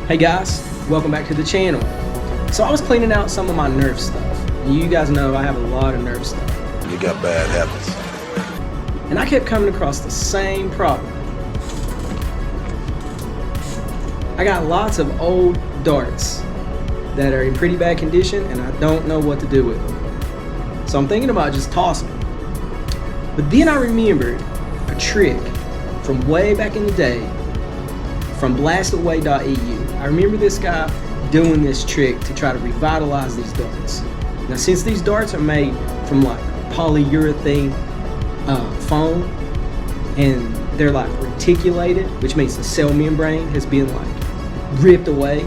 Hey guys, welcome back to the channel. So I was cleaning out some of my Nerf stuff. And you guys know I have a lot of Nerf stuff. You got bad habits. And I kept coming across the same problem. I got lots of old darts that are in pretty bad condition and I don't know what to do with them. So I'm thinking about just tossing them. But then I remembered a trick from way back in the day from blastaway.eu. I remember this guy doing this trick to try to revitalize these darts. Now since these darts are made from like polyurethane foam and they're like reticulated, which means the cell membrane has been like ripped away,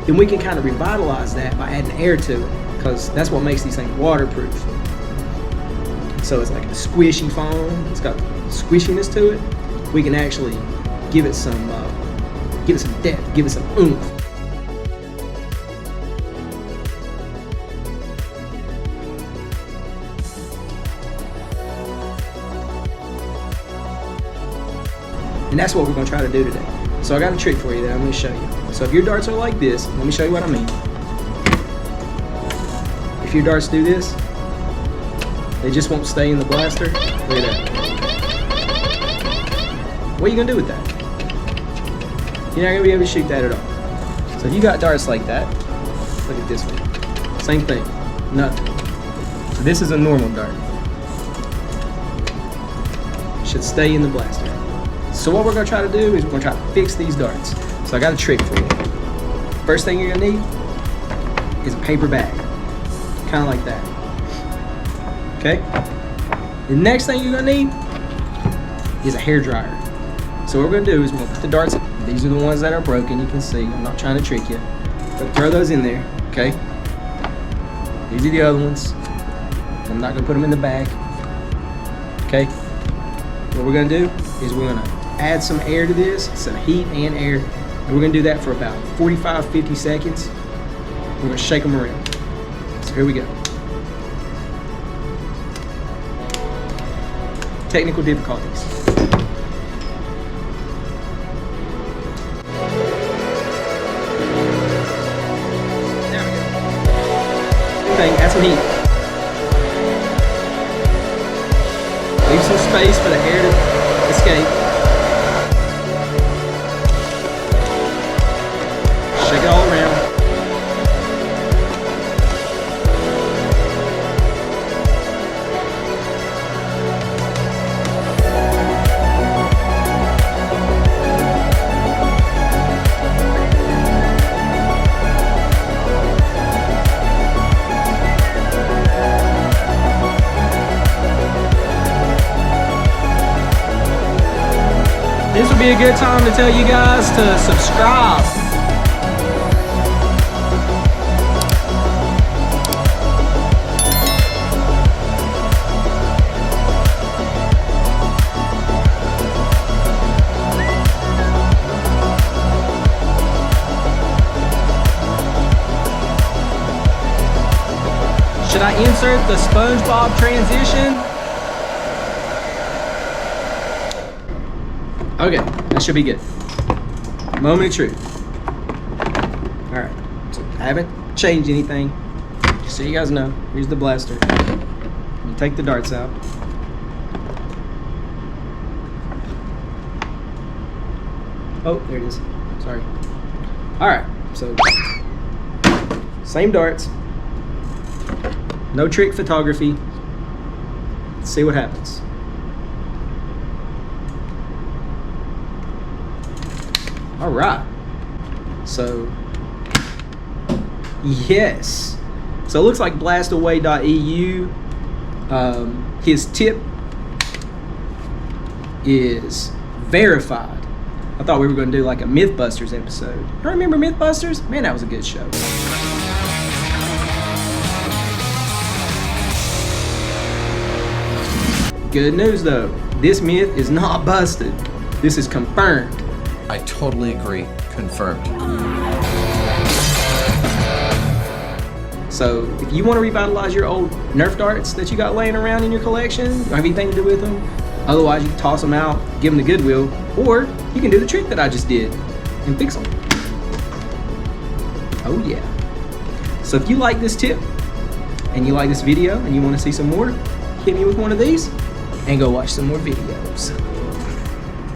then we can kind of revitalize that by adding air to it, because that's what makes these things waterproof. So it's like a squishy foam, it's got squishiness to it. We can actually give it some depth, give it some oomph. And that's what we're going to try to do today. So I got a trick for you that I'm going to show you. So if your darts are like this, let me show you what I mean. If your darts do this, they just won't stay in the blaster. Look at that. What are you going to do with that? You're not going to be able to shoot that at all. So if you got darts like that, look at this one. Same thing. Nothing. So this is a normal dart. Should stay in the blaster. So what we're going to try to do is we're going to try to fix these darts. So I got a trick for you. First thing you're going to need is a paper bag. Kind of like that. Okay? The next thing you're going to need is a hair dryer. So what we're going to do is we're going to put the darts in. These are the ones that are broken, you can see. I'm not trying to trick you. But throw those in there, okay? These are the other ones. I'm not going to put them in the bag. Okay? What we're going to do is we're going to add some air to this, some heat and air. And we're going to do that for about 45-50 seconds. We're going to shake them around. So here we go. Technical difficulties. Add some heat. Leave some space for the air to escape. Shake it all around. This would be a good time to tell you guys to subscribe. Should I insert the SpongeBob transition? Okay, that should be good. Moment of truth. Alright, so I haven't changed anything. Just so you guys know, here's the blaster. You take the darts out. Oh, there it is. Sorry. Alright, so same darts. No trick photography. Let's see what happens. All right, so yes, so it looks like blastaway.eu, his tip is verified. I thought we were going to do like a Mythbusters episode. I remember Mythbusters? Man, that was a good show. Good news though, this myth is not busted. This is confirmed. I totally agree. Confirmed. So if you want to revitalize your old Nerf darts that you got laying around in your collection, don't have anything to do with them, otherwise you can toss them out, give them the Goodwill, or you can do the trick that I just did and fix them. Oh yeah. So if you like this tip and you like this video and you want to see some more, hit me with one of these and go watch some more videos.